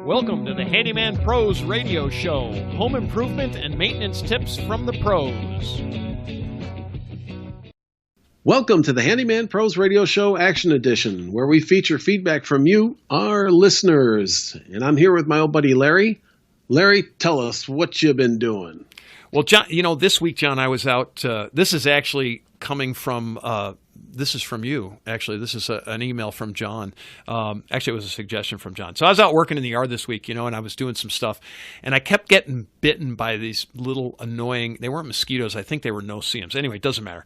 Welcome to the Handyman Pros Radio Show, home improvement and maintenance tips from the pros. Welcome to the Handyman Pros Radio Show Action Edition, where we feature feedback from you, our listeners. And I'm here with my old buddy Larry. Larry, tell us what you've been doing. Well, John, this week, John, I was out. This is actually coming from. This is from you, actually. This is an email from John. Actually, it was a suggestion from John. So I was out working in the yard this week, and I was doing some stuff, and I kept getting bitten by these little annoying, they weren't mosquitoes, I think they were no-see-ums. Anyway, it doesn't matter.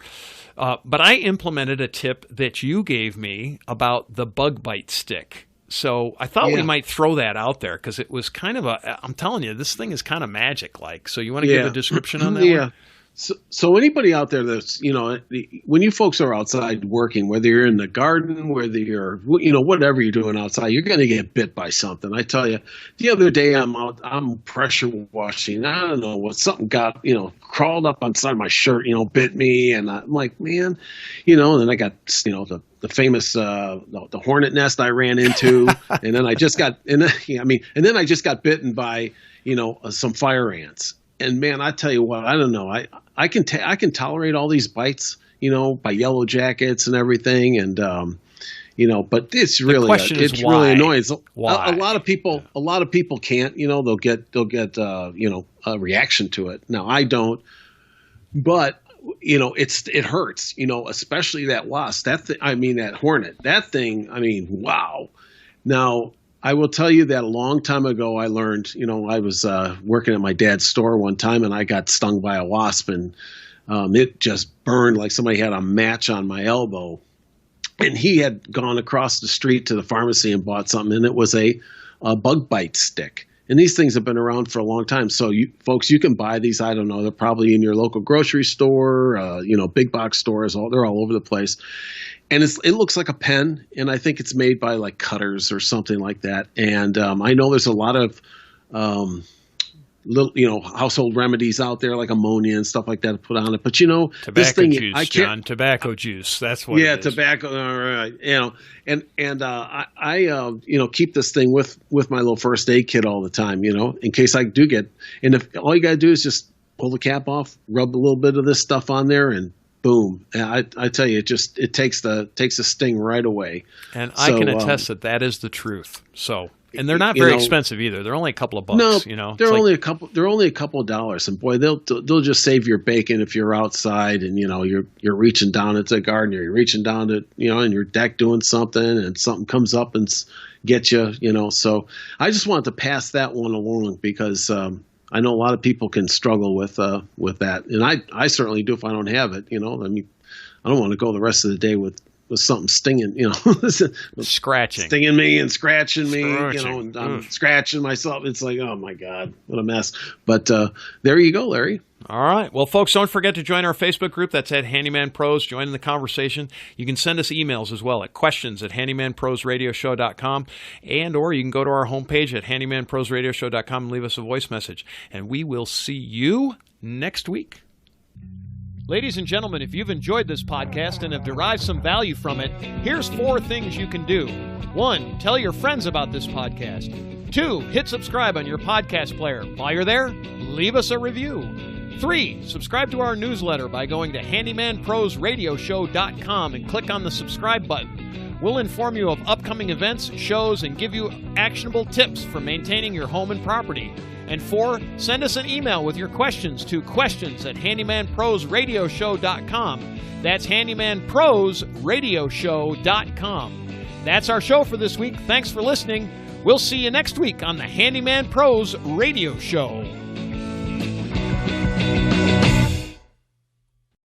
But I implemented a tip that you gave me about the bug bite stick. So I thought we might throw that out there because it was kind of I'm telling you, this thing is kind of magic-like. So you want to give a description on that one? So anybody out there that's, when you folks are outside working, whether you're in the garden, whether you're, whatever you're doing outside, you're going to get bit by something. I tell you, the other day I'm pressure washing. I don't know what, something got, crawled up inside my shirt, bit me. And I'm like, man, and then I got, the famous, the hornet nest I ran into. And then I just got, and then I just got bitten by, some fire ants. And man, I tell you what, I don't know. I can tolerate all these bites, by yellow jackets and everything, and but it's really really annoying. So why? A lot of people can't. They'll get a reaction to it. Now I don't, but it hurts. Especially that wasp. That hornet. That thing. Wow. Now, I will tell you that a long time ago I learned, I was working at my dad's store one time and I got stung by a wasp and it just burned like somebody had a match on my elbow. And he had gone across the street to the pharmacy and bought something, and it was a bug bite stick. And these things have been around for a long time. So you can buy these. I don't know. They're probably in your local grocery store, big box stores. They're all over the place. And it looks like a pen, and I think it's made by like Cutters or something like that. And I know there's a lot of little, household remedies out there like ammonia and stuff like that to put on it. But tobacco this thing, juice, John, tobacco juice. That's what. Yeah, it is. Tobacco. All right. I keep this thing with my little first aid kit all the time. In case I do get. And if all you got to do is just pull the cap off, rub a little bit of this stuff on there, and boom! I tell you, it takes the sting right away. And I can attest that is the truth. So, and they're not very expensive either. They're only a couple of bucks. No, they're only a couple. They're only a couple of dollars, and boy, they'll just save your bacon if you're outside and you're reaching down into the garden, or you're reaching down to in your deck doing something, and something comes up and gets you. So I just wanted to pass that one along because. I know a lot of people can struggle with that, and I certainly do if I don't have it. I don't want to go the rest of the day with something stinging, scratching, stinging me and scratching me, and I'm scratching myself. It's like, oh my God, what a mess. But there you go, Larry. All right. Well, folks, don't forget to join our Facebook group. That's at Handyman Pros. Join in the conversation. You can send us emails as well at questions@handymanprosradioshow.com, or you can go to our homepage at handymanprosradioshow.com and leave us a voice message. And we will see you next week. Ladies and gentlemen, if you've enjoyed this podcast and have derived some value from it, here's 4 things you can do. 1, tell your friends about this podcast. 2, hit subscribe on your podcast player. While you're there, leave us a review. 3, subscribe to our newsletter by going to handymanprosradioshow.com and click on the subscribe button. We'll inform you of upcoming events, shows, and give you actionable tips for maintaining your home and property. And 4, send us an email with your questions to questions@handymanprosradioshow.com. That's handymanprosradioshow.com. That's our show for this week. Thanks for listening. We'll see you next week on the Handyman Pros Radio Show.